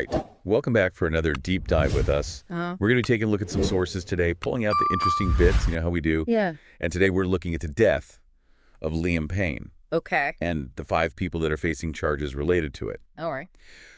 right. Welcome back for another deep dive with us. We're going to be taking a look at some sources today, pulling out the interesting bits, you know how we do. Yeah. And today we're looking at the death of Liam Payne Okay. and the 5 people that are facing charges related to it. All right.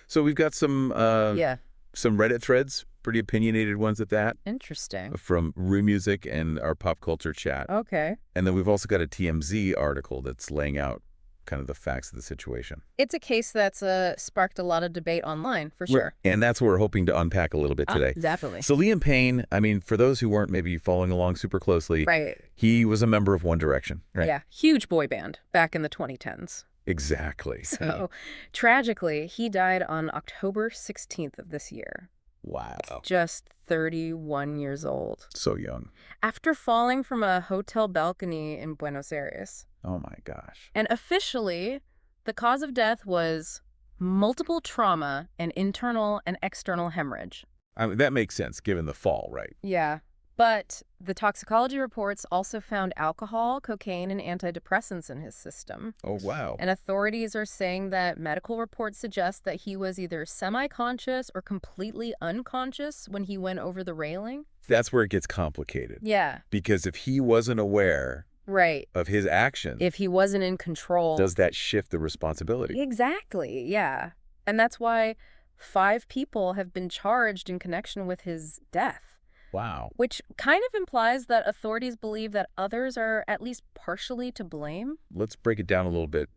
So we've got some Yeah. some Reddit threads, pretty opinionated ones at that, Interesting. from Rue Music and our pop culture chat. Okay. And then we've also got a TMZ article that's laying out kind of the facts of the situation. It's a case that's sparked a lot of debate online, for sure. And that's what we're hoping to unpack a little bit today. Definitely. So Liam Payne, I mean, for those who weren't maybe following along super closely, Right. he was a member of One Direction. Right? Yeah. Huge boy band back in the 2010s. Exactly. So, tragically, he died on October 16th of this year. Wow. Just 31 years old. So young. After falling from a hotel balcony in Buenos Aires. Oh my gosh. And officially, the cause of death was multiple trauma and internal and external hemorrhage. I mean, that makes sense given the fall, right? Yeah. But the toxicology reports also found alcohol, cocaine, and antidepressants in his system. Oh, wow. And authorities are saying that medical reports suggest that he was either semi-conscious or completely unconscious when he went over the railing. That's where it gets complicated. Yeah. Because if he wasn't aware Right. of his actions, If he wasn't in control. does that shift the responsibility? Exactly, yeah. And that's why 5 people have been charged in connection with his death, Wow. which kind of implies that authorities believe that others are at least partially to blame. Let's break it down a little bit.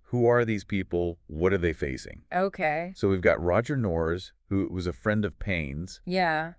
Who are these people? What are they facing? Okay. So we've got Roger Noers, who was a friend of Payne's, Yeah.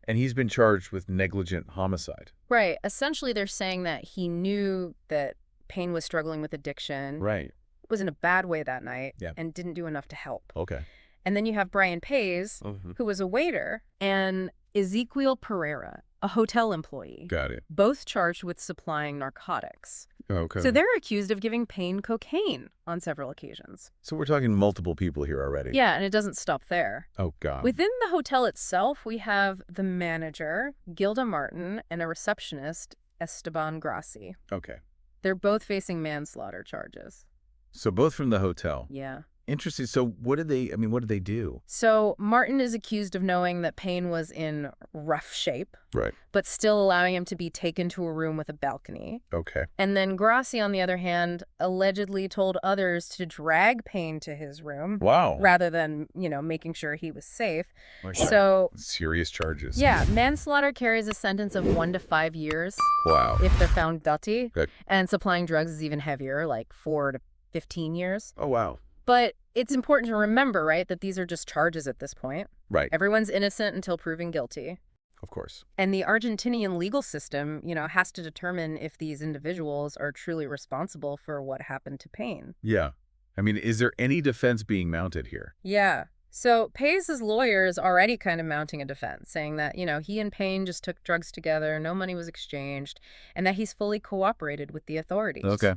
and he's been charged with negligent homicide. Right. Essentially, they're saying that he knew that Payne was struggling with addiction, Right. was in a bad way that night, Yeah. and didn't do enough to help. Okay. And then you have Brian Pace, who was a waiter, and Ezequiel Pereira, a hotel employee, Got it. both charged with supplying narcotics. Okay. So they're accused of giving Payne cocaine on several occasions. So we're talking multiple people here already. Yeah, and it doesn't stop there. Oh, God. Within the hotel itself, we have the manager, Gilda Martin, and a receptionist, Esteban Grassi. Okay. They're both facing manslaughter charges. So both from the hotel. Yeah. Interesting. So what did they do? So Martin is accused of knowing that Payne was in rough shape, Right. but still allowing him to be taken to a room with a balcony. Okay. And then Grassi, on the other hand, allegedly told others to drag Payne to his room Wow. rather than, making sure he was safe. My God. So, Serious charges. yeah, manslaughter carries a sentence of 1 to 5 years Wow. if they're found guilty. Okay. And supplying drugs is even heavier, like 4 to 15 years. Oh, wow. But it's important to remember, right, that these are just charges at this point. Right. Everyone's innocent until proven guilty. Of course. And the Argentinian legal system, has to determine if these individuals are truly responsible for what happened to Payne. Yeah. I mean, is there any defense being mounted here? Yeah. So Pace's lawyer is already kind of mounting a defense, saying that, he and Payne just took drugs together, no money was exchanged, and that he's fully cooperated with the authorities. Okay.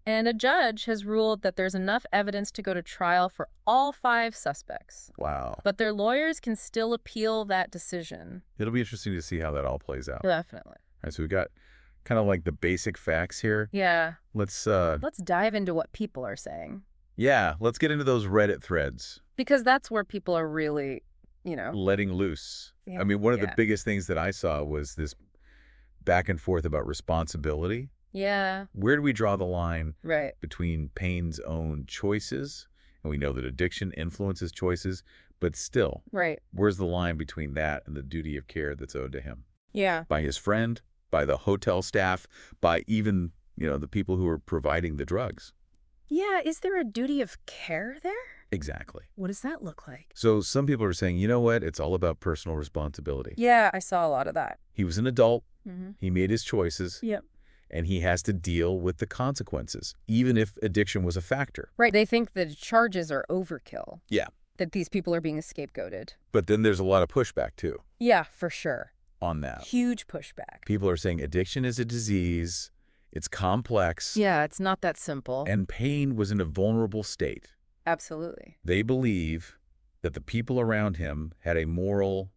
And a judge has ruled that there's enough evidence to go to trial for all 5 suspects. Wow. But their lawyers can still appeal that decision. It'll be interesting to see how that all plays out. Definitely. All right, so we've got kind of like the basic facts here. Yeah. Let's Dive into what people are saying. let's get into those Reddit threads. Because that's where people are really, Letting loose. Yeah. I mean, one of the Yeah. biggest things that I saw was this back and forth about responsibility. Yeah. Where do we draw the line Right. between Payne's own choices? And we know that addiction influences choices, but still, Right. where's the line between that and the duty of care that's owed to him? Yeah. By his friend, by the hotel staff, by even, the people who are providing the drugs. Yeah. Is there a duty of care there? Exactly. What does that look like? So some people are saying, you know what? It's all about personal responsibility. Yeah, I saw a lot of that. He was an adult. Mm-hmm. He made his choices. Yep. And he has to deal with the consequences, even if addiction was a factor. Right. They think the charges are overkill. Yeah. That these people are being scapegoated. But then there's a lot of pushback, too, Yeah, for sure. on that. Huge pushback. People are saying addiction is a disease. It's complex. Yeah, it's not that simple. And Payne was in a vulnerable state. Absolutely. They believe that the people around him had a moral,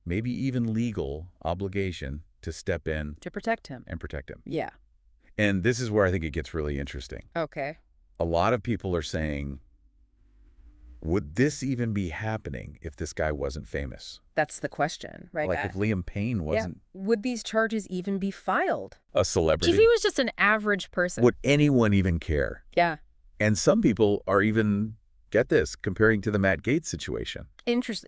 maybe even legal, obligation to step in To protect him. and protect him. Yeah. And this is where I think it gets really interesting. Okay. A lot of people are saying Would this even be happening if this guy wasn't famous? That's the question, right? Like if Liam Payne Yeah. wasn't Would these charges even be filed? a If celebrity, he was just an average person. would anyone even care? Yeah. And some people are even, get this, comparing to the Matt Gaetz situation.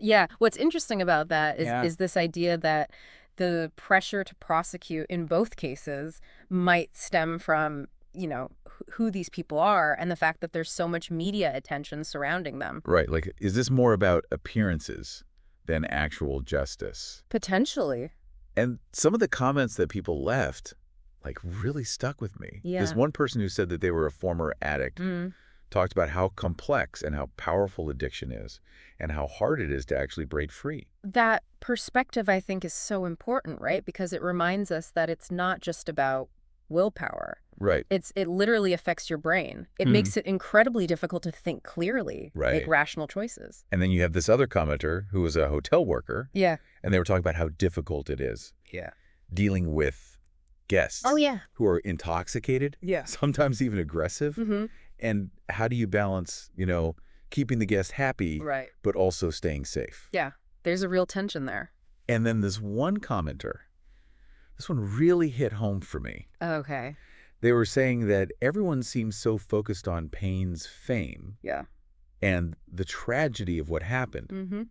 Yeah. What's interesting about that Yeah. is this idea that the pressure to prosecute in both cases might stem from, who these people are and the fact that there's so much media attention surrounding them. Right. Like, is this more about appearances than actual justice? Potentially. And some of the comments that people left, like, really stuck with me. Yeah. This one person who said that they were a former addict talked about how complex and how powerful addiction is and how hard it is to actually break free. That perspective, I think, is so important, right? Because it reminds us that it's not just about willpower. Right. It literally affects your brain. It makes it incredibly difficult to think clearly, Right. make rational choices. And then you have this other commenter who was a hotel worker, Yeah. and they were talking about how difficult it is Yeah. dealing with guests Oh, yeah. who are intoxicated, Yeah. sometimes even aggressive. Mm-hmm. And how do you balance, keeping the guest happy, Right. but also staying safe? Yeah. There's a real tension there. And then this one commenter, this one really hit home for me. Okay. They were saying that everyone seems so focused on Payne's fame Yeah. and the tragedy of what happened, Mm-hmm.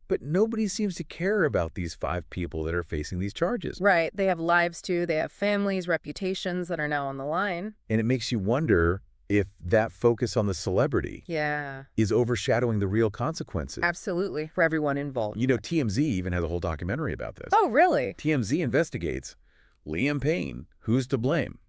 but nobody seems to care about these 5 people that are facing these charges. Right. They have lives, too. They have families, reputations that are now on the line. And it makes you wonder if that focus on the celebrity Yeah. is overshadowing the real consequences. Absolutely. For everyone involved. TMZ even has a whole documentary about this. Oh, really? TMZ investigates Liam Payne. Who's to blame?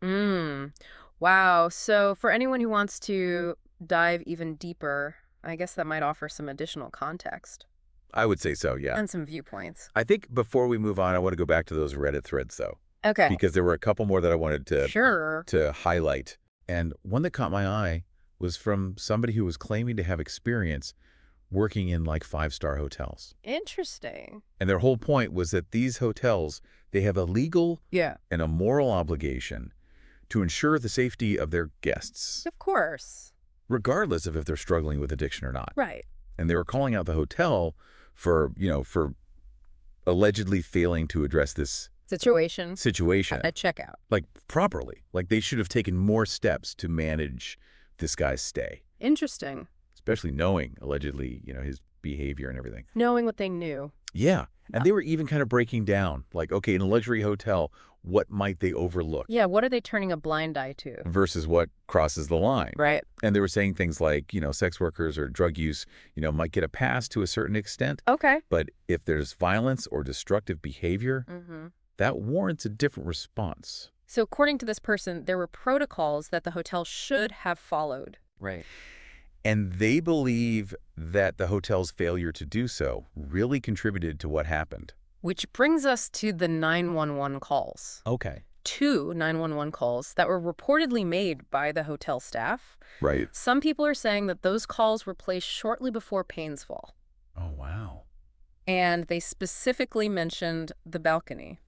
Wow. So for anyone who wants to dive even deeper, I guess that might offer some additional context I would say so, yeah. and some viewpoints. I think before we move on, I want to go back to those Reddit threads, though, Okay. because there were a couple more that I wanted Sure. to highlight. And one that caught my eye was from somebody who was claiming to have experience working in like 5-star hotels. Interesting. And their whole point was that these hotels, they have a legal Yeah. and a moral obligation to ensure the safety of their guests, Of course. regardless of if they're struggling with addiction or not. Right. And they were calling out the hotel for allegedly failing to address this Situation. situation, At checkout. like properly. Like they should have taken more steps to manage this guy's stay, Interesting. especially knowing allegedly, his behavior and everything. Knowing what they knew. Yeah. And they were even kind of breaking down, like, okay, in a luxury hotel, what might they overlook Yeah. What are they turning a blind eye to? versus what crosses the line? Right. And they were saying things like, sex workers or drug use, might get a pass to a certain extent. Okay. But if there's violence or destructive behavior, Mm-hmm. that warrants a different response. So according to this person, there were protocols that the hotel should have followed. Right. And they believe that the hotel's failure to do so really contributed to what happened. Which brings us to the 911 calls. Okay. 2 911 calls that were reportedly made by the hotel staff. Right. Some people are saying that those calls were placed shortly before Payne's fall. Oh, wow. And they specifically mentioned the balcony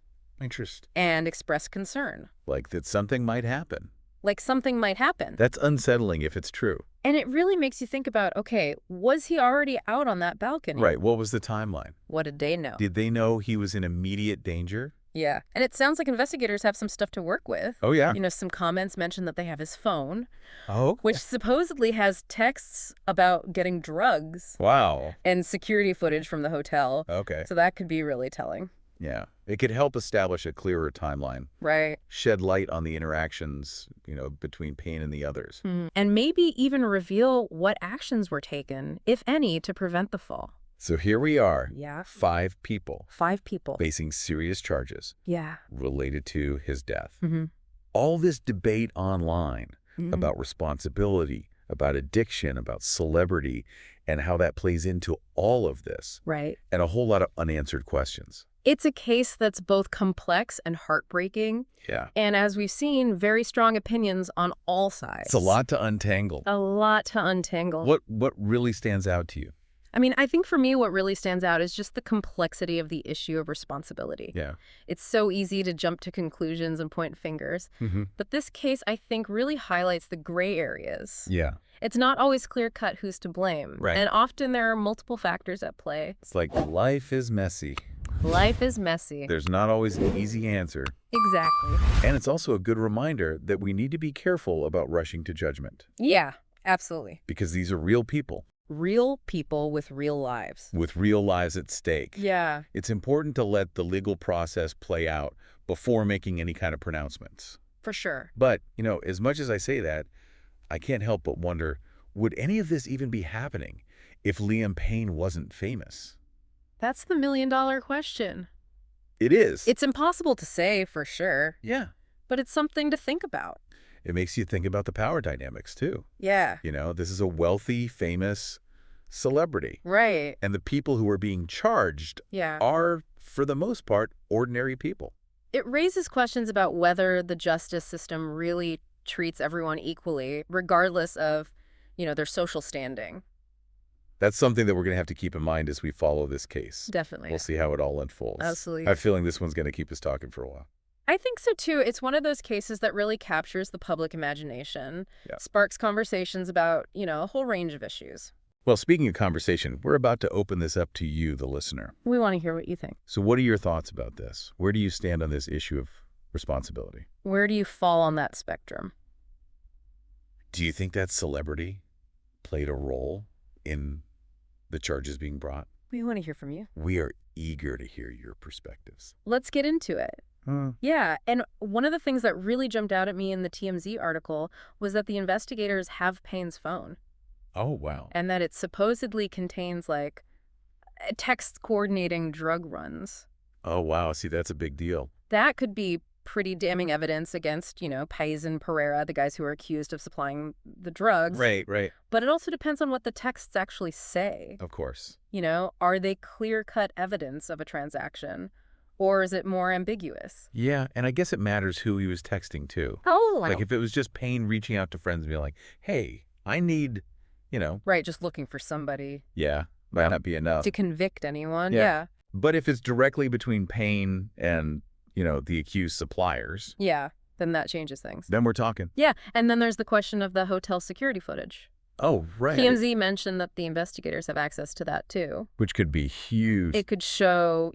Interesting. and expressed concern. Like that something might happen. Like something might happen. That's unsettling if it's true. And it really makes you think about, okay, was he already out on that balcony? Right. What was the timeline? What did they know? Did they know he was in immediate danger? Yeah. And it sounds like investigators have some stuff to work with. Oh, yeah. Some comments mention that they have his phone, Oh. which supposedly has texts about getting drugs Wow. and security footage from the hotel. Okay. So that could be really telling. Yeah. It could help establish a clearer timeline, Right. shed light on the interactions, between Payne and the others. And maybe even reveal what actions were taken, if any, to prevent the fall. So here we are, Yeah. 5 people 5 people. facing serious charges Yeah. related to his death. Mm-hmm. All this debate online Mhm. about responsibility, about addiction, about celebrity, and how that plays into all of this, Right. and a whole lot of unanswered questions. It's a case that's both complex and heartbreaking. Yeah. And as we've seen, very strong opinions on all sides. It's a lot to untangle. A lot to untangle. What really stands out to you? I mean, I think for me, what really stands out is just the complexity of the issue of responsibility. Yeah. It's so easy to jump to conclusions and point fingers. But this case, I think, really highlights the gray areas. Yeah. It's not always clear-cut who's to blame. Right. And often there are multiple factors at play. It's like life is messy. Life is messy. There's not always an easy answer. Exactly. And it's also a good reminder that we need to be careful about rushing to judgment. Yeah, absolutely. Because these are real people Real people with real lives. with real lives at stake. Yeah. It's important to let the legal process play out before making any kind of pronouncements. For sure. But, as much as I say that, I can't help but wonder, would any of this even be happening if Liam Payne wasn't famous? That's the million-dollar question. It is. It's impossible to say for sure, Yeah. but it's something to think about. It makes you think about the power dynamics, too. Yeah. This is a wealthy, famous celebrity. Right. And the people who are being charged Yeah. are, for the most part, ordinary people. It raises questions about whether the justice system really treats everyone equally, regardless of, their social standing. That's something that we're going to have to keep in mind as we follow this case. Definitely. We'll see how it all unfolds. Absolutely. I have a feeling this one's going to keep us talking for a while. I think so, too. It's one of those cases that really captures the public imagination, Yeah. sparks conversations about, a whole range of issues. Well, speaking of conversation, we're about to open this up to you, the listener. We want to hear what you think. So what are your thoughts about this? Where do you stand on this issue of responsibility? Where do you fall on that spectrum? Do you think that celebrity played a role in the charges being brought? We want to hear from you. We are eager to hear your perspectives. Let's get into it. Yeah, and one of the things that really jumped out at me in the TMZ article was that the investigators have Payne's phone, Oh, wow. and that it supposedly contains, texts coordinating drug runs. Oh, wow. See, that's a big deal. That could be pretty damning evidence against, Paez and Pereira, the guys who are accused of supplying the drugs. Right. But it also depends on what the texts actually say. Of course. Are they clear-cut evidence of a transaction? Or is it more ambiguous? Yeah, and I guess it matters who he was texting, too. Oh, Like, if it was just Payne reaching out to friends and being like, hey, I need, Right, just looking for somebody yeah, might not be enough. to convict anyone. Yeah. Yeah. But if it's directly between Payne and, the accused suppliers, Yeah. Then that changes things. then we're talking. Yeah. And then there's the question of the hotel security footage. Oh, right. TMZ mentioned that the investigators have access to that, too. Which could be huge. It could show,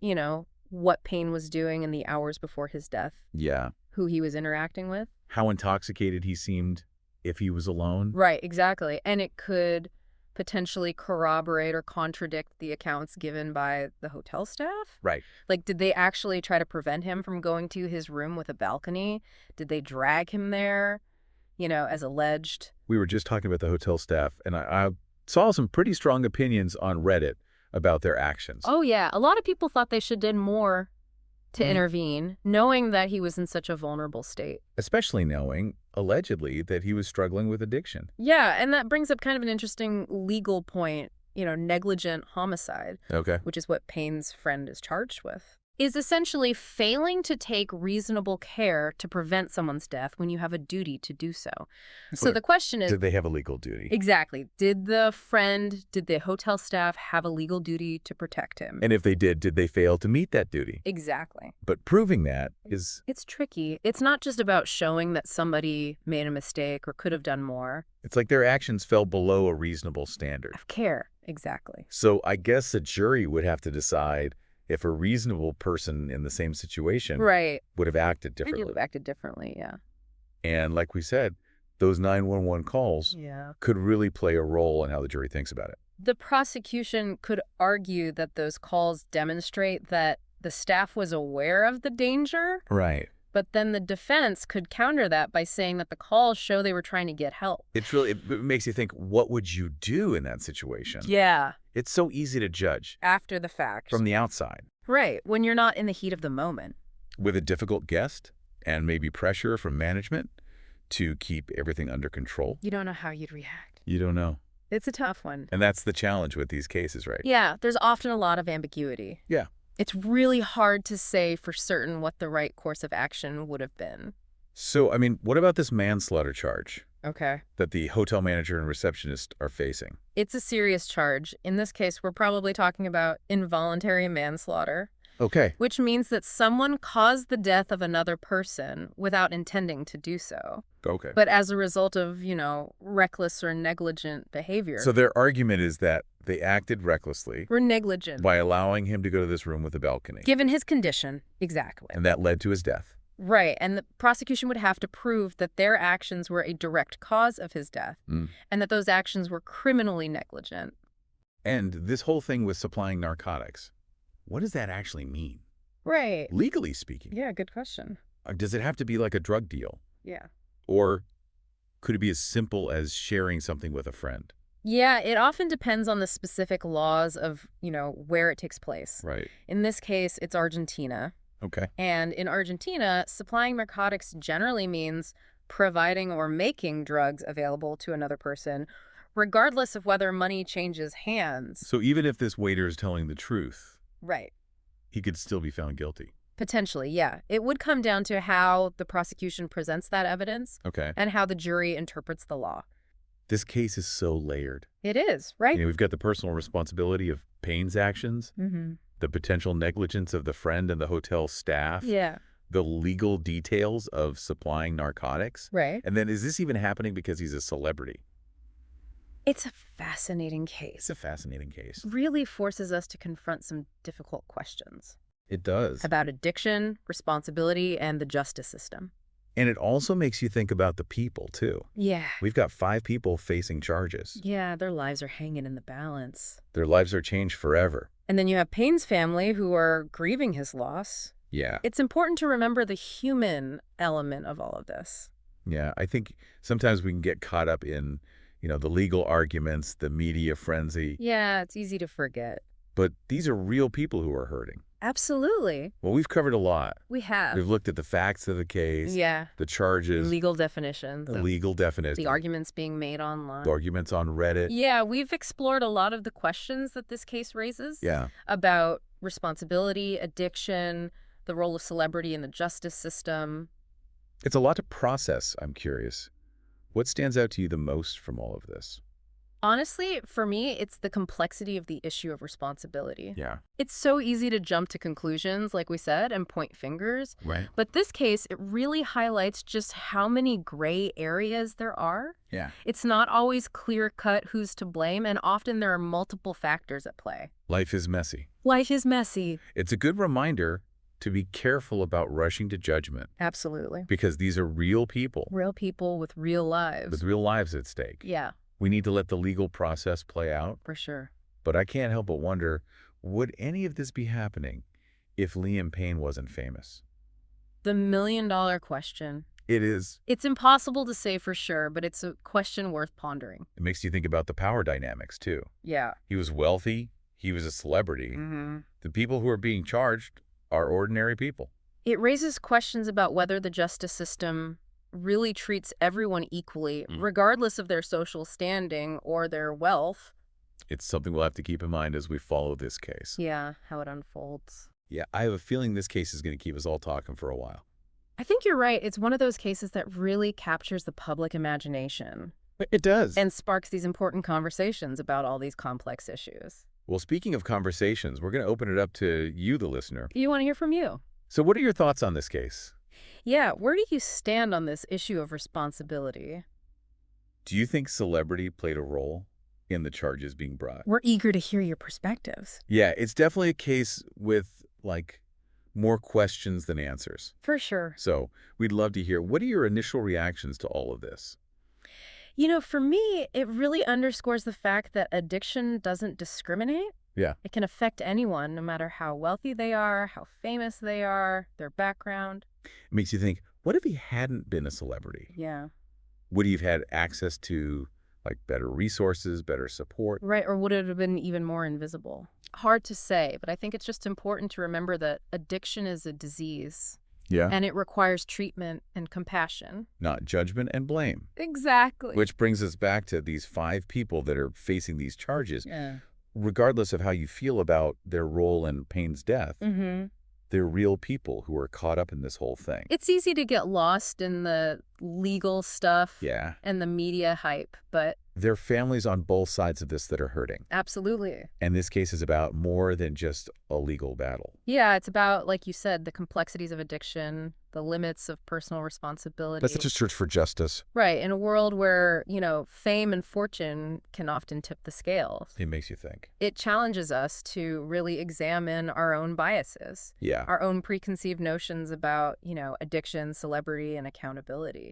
what Payne was doing in the hours before his death, Yeah. who he was interacting with. How intoxicated he seemed if he was alone. Right, exactly. And it could potentially corroborate or contradict the accounts given by the hotel staff. Right. Like, did they actually try to prevent him from going to his room with a balcony? Did they drag him there, as alleged? We were just talking about the hotel staff, and I saw some pretty strong opinions on Reddit about their actions. Oh, yeah. A lot of people thought they should did more to intervene, knowing that he was in such a vulnerable state. Especially knowing, allegedly, that he was struggling with addiction. Yeah, and that brings up kind of an interesting legal point, negligent homicide, Okay. which is what Payne's friend is charged with, is essentially failing to take reasonable care to prevent someone's death when you have a duty to do so. So But the question is, did they have a legal duty? exactly, did the hotel staff have a legal duty to protect him? And if they did they fail to meet that duty? Exactly. But proving that is, It's tricky. It's not just about showing that somebody made a mistake or could have done more. it's like their actions fell below a reasonable standard. Of care. Exactly. So I guess a jury would have to decide if a reasonable person in the same situation Right. would have acted You'd differently. have acted differently, yeah. And like we said, those 911 calls Yeah. could really play a role in how the jury thinks about it. The prosecution could argue that those calls demonstrate that the staff was aware of the danger, Right. but then the defense could counter that by saying that the calls show they were trying to get help. It makes you think, what would you do in that situation? Yeah. It's so easy to judge After the fact. from the outside. Right, when you're not in the heat of the moment. With a difficult guest and maybe pressure from management to keep everything under control, You don't know how you'd react. you don't know. It's a tough one. And that's the challenge with these cases, right? Yeah, there's often a lot of ambiguity. Yeah. It's really hard to say for certain what the right course of action would have been. So, what about this manslaughter charge? Okay. that the hotel manager and receptionist are facing. It's a serious charge. In this case, we're probably talking about involuntary manslaughter, Okay. which means that someone caused the death of another person without intending to do so, Okay. but as a result of, reckless or negligent behavior. So their argument is that they acted recklessly We're negligent. by allowing him to go to this room with a balcony, Given his condition. Exactly. and that led to his death. Right, and the prosecution would have to prove that their actions were a direct cause of his death, Mm. and that those actions were criminally negligent. And this whole thing with supplying narcotics, what does that actually mean? Right. Legally speaking, Yeah, good question. does it have to be like a drug deal? Yeah. Or could it be as simple as sharing something with a friend? Yeah, it often depends on the specific laws of, where it takes place. Right. In this case, it's Argentina. Okay. And in Argentina, supplying narcotics generally means providing or making drugs available to another person, regardless of whether money changes hands. So even if this waiter is telling the truth, Right. he could still be found guilty. Potentially, yeah. It would come down to how the prosecution presents that evidence Okay. and how the jury interprets the law. This case is so layered. It is, right? We've got the personal responsibility of Payne's actions, Mm-hmm. the potential negligence of the friend and the hotel staff, Yeah. the legal details of supplying narcotics. Right. And then is this even happening because he's a celebrity? It's a fascinating It's case. a fascinating case. Really forces us to confront some difficult questions It does. about addiction, responsibility, and the justice system. And it also makes you think about the people, too. Yeah. We've got 5 people facing charges. Yeah, their lives are hanging in the balance. Their lives are changed forever. And then you have Payne's family who are grieving his loss. Yeah. It's important to remember the human element of all of this. Yeah. I think sometimes we can get caught up in, the legal arguments, the media frenzy. Yeah, it's easy to forget. But these are real people who are hurting. Absolutely. Well, we've covered a lot. We have. We've looked at the facts of the case, Yeah. the charges, Legal definitions. the of legal definition, the arguments being made online. arguments on Reddit. Yeah, we've explored a lot of the questions that this case raises Yeah. about responsibility, addiction, the role of celebrity in the justice system. It's a lot to process, I'm curious. What stands out to you the most from all of this? Honestly, for me, it's the complexity of the issue of responsibility. Yeah. It's so easy to jump to conclusions, like we said, and point fingers. Right. But this case, it really highlights just how many gray areas there are. Yeah. It's not always clear-cut who's to blame, and often there are multiple factors at play. Life is messy. Life is messy. It's a good reminder to be careful about rushing to judgment Absolutely. because these are real people Real people with real lives. with real lives at stake. Yeah, We need to let the legal process play out. for sure. But I can't help but wonder, would any of this be happening if Liam Payne wasn't famous? The million-dollar question. It is. It's impossible to say for sure, but it's a question worth pondering. It makes you think about the power dynamics, too. Yeah. He was wealthy. He was a celebrity. Mm-hmm. The people who are being charged are ordinary people. It raises questions about whether the justice system really treats everyone equally, regardless of their social standing or their wealth. It's something we'll have to keep in mind as we follow this case. Yeah, how it unfolds. Yeah, I have a feeling this case is going to keep us all talking for a while. I think you're right. It's one of those cases that really captures the public imagination It does. and sparks these important conversations about all these complex issues. Well, speaking of conversations, we're going to open it up to you, the listener. You want to hear from you? So what are your thoughts on this case? Yeah, where do you stand on this issue of responsibility? Do you think celebrity played a role in the charges being brought? We're eager to hear your perspectives. Yeah, it's definitely a case with, more questions than answers. For sure. So we'd love to hear, what are your initial reactions to all of this? For me, it really underscores the fact that addiction doesn't discriminate. Yeah. It can affect anyone, no matter how wealthy they are, how famous they are, their background. It makes you think, what if he hadn't been a celebrity? Yeah. Would he have had access to, better resources, better support? Right, or would it have been even more invisible? Hard to say, but I think it's just important to remember that addiction is a disease, Yeah. and it requires treatment and compassion. Not judgment and blame. Exactly. Which brings us back to these 5 people that are facing these charges. Yeah. Regardless of how you feel about their role in Payne's death, Mm-hmm. They're real people who are caught up in this whole thing. It's easy to get lost in the legal stuff Yeah. and the media hype, but There are families on both sides of this that are hurting. absolutely. And this case is about more than just a legal battle. Yeah, it's about, like you said, the complexities of addiction, the limits of personal responsibility. That's such a search for justice. Right, in a world where, fame and fortune can often tip the scales. It makes you think. It challenges us to really examine our own biases, Yeah. our own preconceived notions about, addiction, celebrity, and accountability.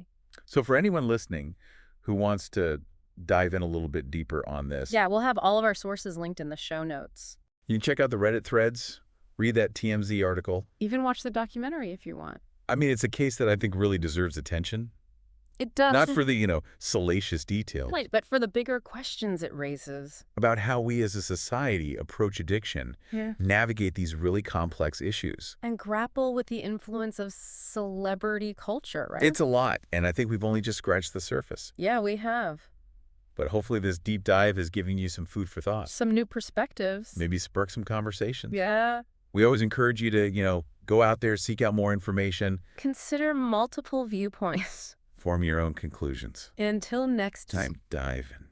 So for anyone listening who wants to dive in a little bit deeper on this, Yeah, we'll have all of our sources linked in the show notes. you can check out the Reddit threads, read that TMZ article. Even watch the documentary if you want. I mean, it's a case that I think really deserves attention. It does. Not for the, salacious details. Right, but for the bigger questions it raises. About how we as a society approach addiction, Yeah. navigate these really complex issues. And grapple with the influence of celebrity culture, right? It's a lot, and I think we've only just scratched the surface. Yeah, we have. But hopefully this deep dive is giving you some food for thought. Some new perspectives. Maybe spark some conversations. Yeah. We always encourage you to, go out there, seek out more information, Consider multiple viewpoints. form your own conclusions. Until next Time to dive in.